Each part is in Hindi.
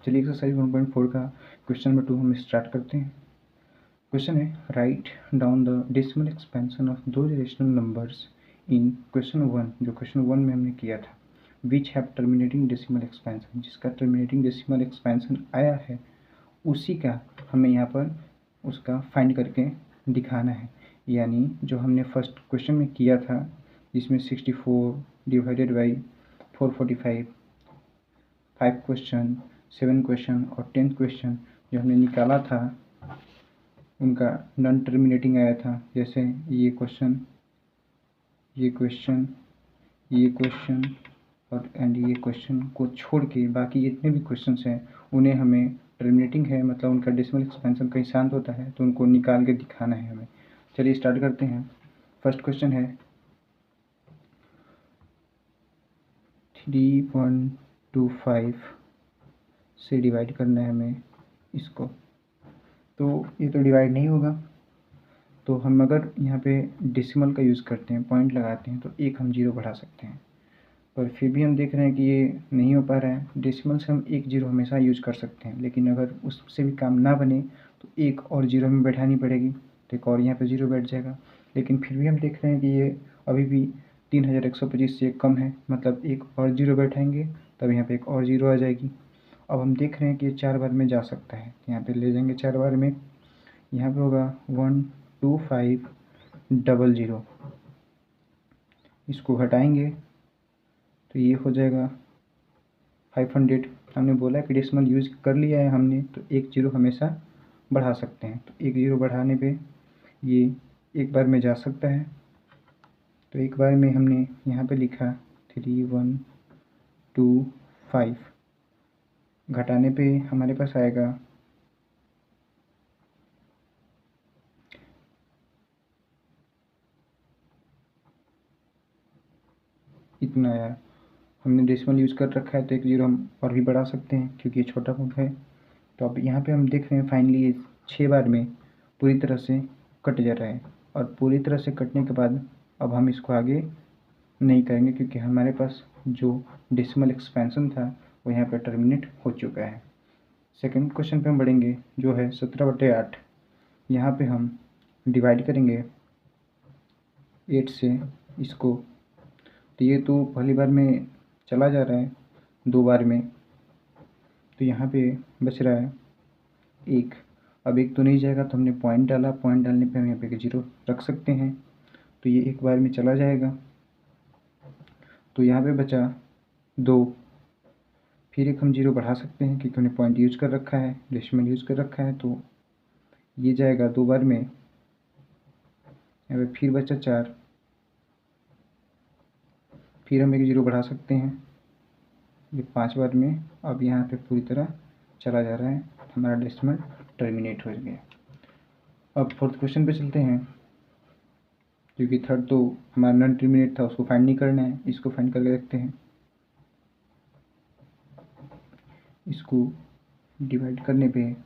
चलिए एक्सरसाइज 1.4 का क्वेश्चन नंबर 2 हम स्टार्ट करते हैं। क्वेश्चन है write down the decimal expansion of दो रेशनल नंबर्स इन क्वेश्चन 1, जो क्वेश्चन 1 में हमने किया था, which have terminating decimal expansion, जिसका टर्मिनेटिंग डेसिमल एक्सपेंशन आया है उसी का हमें यहाँ पर उसका फाइंड करके दिखाना है। यानी जो हमने फर्स्ट क्वेश्चन में किया था जिसमें 64 डिवाइडेड बाई 445, 5 क्वेश्चन, 7 क्वेश्चन और 10 क्वेश्चन जो हमने निकाला था उनका नॉन टर्मिनेटिंग आया था। जैसे ये क्वेश्चन, ये क्वेश्चन, ये क्वेश्चन और ये क्वेश्चन को छोड़ के बाकी जितने भी क्वेश्चंस हैं उन्हें हमें टर्मिनेटिंग है, मतलब उनका डेसिमल एक्सपेंशन कहीं शांत होता है तो उनको निकाल के दिखाना है हमें। चलिए स्टार्ट करते हैं। फर्स्ट क्वेश्चन है 3125 से डिवाइड करना है हमें इसको, तो ये तो डिवाइड नहीं होगा, तो हम अगर यहाँ पे डेसिमल का यूज़ करते हैं, पॉइंट लगाते हैं, तो एक हम जीरो बढ़ा सकते हैं। पर फिर भी हम देख रहे हैं कि ये नहीं हो पा रहा है। डेसिमल से हम एक जीरो हमेशा यूज कर सकते हैं, लेकिन अगर उससे भी काम ना बने तो एक और जीरो हमें बैठानी पड़ेगी, तो एक और यहाँ पे जीरो बैठ जाएगा। लेकिन फिर भी हम देख रहे हैं कि ये अभी भी 3125 से कम है, मतलब एक और जीरो बैठाएंगे तब यहाँ पे एक और जीरो आ जाएगी। अब हम देख रहे हैं कि ये 4 बार में जा सकता है, यहाँ पे ले जाएंगे 4 बार में, यहाँ पे होगा 12500, इसको घटाएंगे तो ये हो जाएगा 500। हमने बोला कि डेसिमल यूज कर लिया है हमने, तो एक जीरो हमेशा बढ़ा सकते हैं, तो एक जीरो बढ़ाने पे ये एक बार में जा सकता है। तो एक बार में हमने यहाँ पे लिखा 3125, घटाने पे हमारे पास आएगा इतना आया। हमने डेसिमल यूज़ कर रखा है तो एक जीरो हम और भी बढ़ा सकते हैं क्योंकि ये छोटा अंक है। तो अब यहाँ पे हम देख रहे हैं फाइनली ये 6 बार में पूरी तरह से कट जा रहा है, और पूरी तरह से कटने के बाद अब हम इसको आगे नहीं करेंगे क्योंकि हमारे पास जो डेसिमल एक्सपेंशन था वो यहाँ पे टर्मिनेट हो चुका है। सेकंड क्वेश्चन पे हम बढ़ेंगे जो है 17/8। यहाँ पे हम डिवाइड करेंगे 8 से इसको, तो ये तो पहली बार में चला जा रहा है, 2 बार में, तो यहाँ पे बच रहा है एक। अब एक तो नहीं जाएगा तो हमने पॉइंट डाला, पॉइंट डालने पे हम यहाँ पे जीरो रख सकते हैं, तो ये एक बार में चला जाएगा, तो यहाँ पे बचा 2। फिर एक हम जीरो बढ़ा सकते हैं क्योंकि हमने पॉइंट यूज कर रखा है, डेसिमल यूज कर रखा है, तो ये जाएगा 2 बार में। यहाँ पे फिर बचा 4, फिर हम एक जीरो बढ़ा सकते हैं, ये 5 बार में। अब यहाँ पे पूरी तरह चला जा रहा है, हमारा डेसिमल टर्मिनेट हो गया। अब फोर्थ क्वेश्चन पे चलते हैं, क्योंकि थर्ड तो हमारा नॉन टर्मिनेट था, उसको फाइंड नहीं करना है, इसको फाइंड करके देखते हैं। इसको डिवाइड करने पे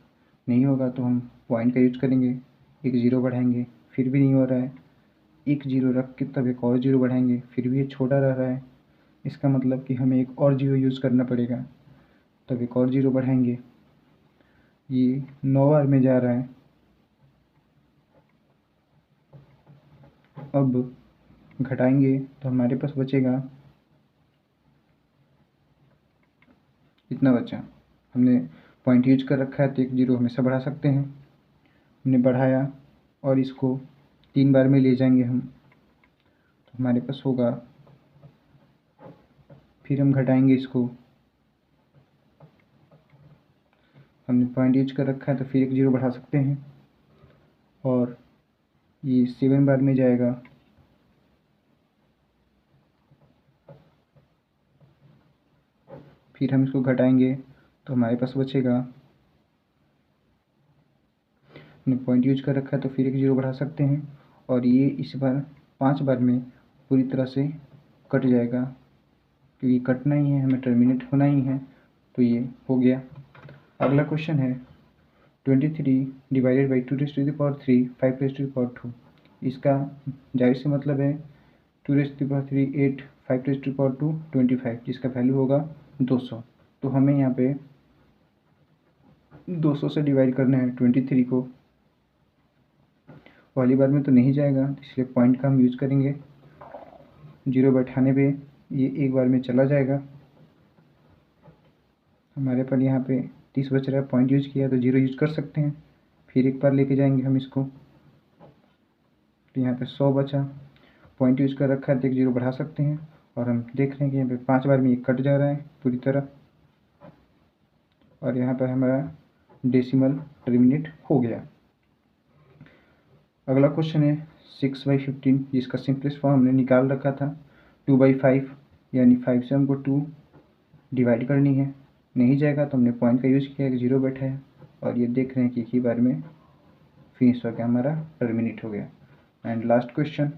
नहीं होगा तो हम पॉइंट का यूज करेंगे, एक जीरो बढ़ाएंगे, फिर भी नहीं हो रहा है, एक जीरो रख के तब एक और जीरो बढ़ाएंगे, फिर भी ये छोटा रह रहा है, इसका मतलब कि हमें एक और जीरो यूज़ करना पड़ेगा, तब एक और जीरो बढ़ाएंगे। ये 9 बार में जा रहा है। अब घटाएंगे तो हमारे पास बचेगा इतना बचा। हमने पॉइंट यूज कर रखा है तो एक जीरो हमेशा बढ़ा सकते हैं, हमने बढ़ाया और इसको 3 बार में ले जाएंगे हम, तो हमारे पास होगा, फिर हम घटाएंगे इसको, हमने पॉइंट यूज कर रखा है तो फिर एक जीरो बढ़ा सकते हैं, और ये 7 बार में जाएगा, फिर हम इसको घटाएंगे तो हमारे पास बचेगा, हमने पॉइंट यूज कर रखा है तो फिर एक जीरो बढ़ा सकते हैं, और ये इस बार 5 बार में पूरी तरह से कट जाएगा, क्योंकि कटना ही है, हमें टर्मिनेट होना ही है, तो ये हो गया। अगला क्वेश्चन है 23 डिवाइडेड बाई 2⁵ 5⁵2। इसका जाहिर से मतलब है 2⁵3 8, 5⁵2 25, जिसका वैल्यू होगा 200। तो हमें यहाँ पे 200 से डिवाइड करना है 23 को। पहली बार में तो नहीं जाएगा, इसलिए पॉइंट का हम यूज करेंगे। 0 बैठाने पे ये एक बार में चला जाएगा। हमारे पास यहाँ पे 30 बच रहा है, पॉइंट यूज किया तो 0 यूज कर सकते हैं। फिर एक बार लेके जाएंगे हम इसको, तो यहाँ पे 100 बचा, पॉइंट यूज कर रखा है तो 0 बढ़ा सकते हैं। और हम देख रहे हैं कि यहाँ पे 5 बार में ये कट जा रहा है पूरी तरह, और यहाँ पर हमारा डेसिमल टर्मिनेट हो गया। अगला क्वेश्चन है 6/15, जिसका सिंपलेस्ट फॉर्म हमने निकाल रखा था 2/5, यानी 5 से हमको 2 डिवाइड करनी है। नहीं जाएगा तो हमने पॉइंट का यूज किया, 0 बैठा है, और ये देख रहे हैं कि एक ही बार में फिनिश हो गया, हमारा टर्मिनेट हो गया। एंड लास्ट क्वेश्चन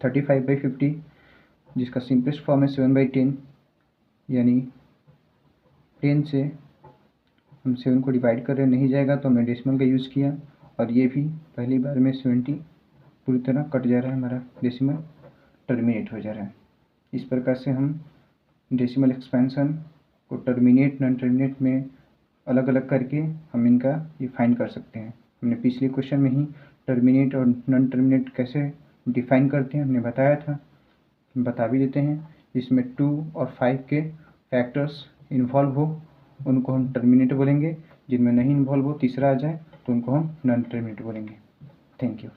35/50, जिसका सिंपलेस्ट फॉर्म है 7/10, यानी 10 से हम 7 को डिवाइड कर रहे हैं, नहीं जाएगा तो हमने डेसिमल का यूज़ किया, और ये भी पहली बार में 70 पूरी तरह कट जा रहा है, हमारा डेसिमल टर्मिनेट हो जा रहा है। इस प्रकार से हम डेसिमल एक्सपेंशन को टर्मिनेट नॉन टर्मिनेट में अलग अलग करके हम इनका ये फाइंड कर सकते हैं। हमने पिछले क्वेश्चन में ही टर्मिनेट और नॉन टर्मिनेट कैसे डिफाइन करते हैं हमने बताया था, बता भी देते हैं। इसमें 2 और 5 के फैक्टर्स इन्वॉल्व हो उनको हम टर्मिनेट बोलेंगे, जिनमें नहीं इन्वॉल्व हो तीसरा आ जाए तो उनको हम नॉन टर्मिनेट बोलेंगे। Thank you.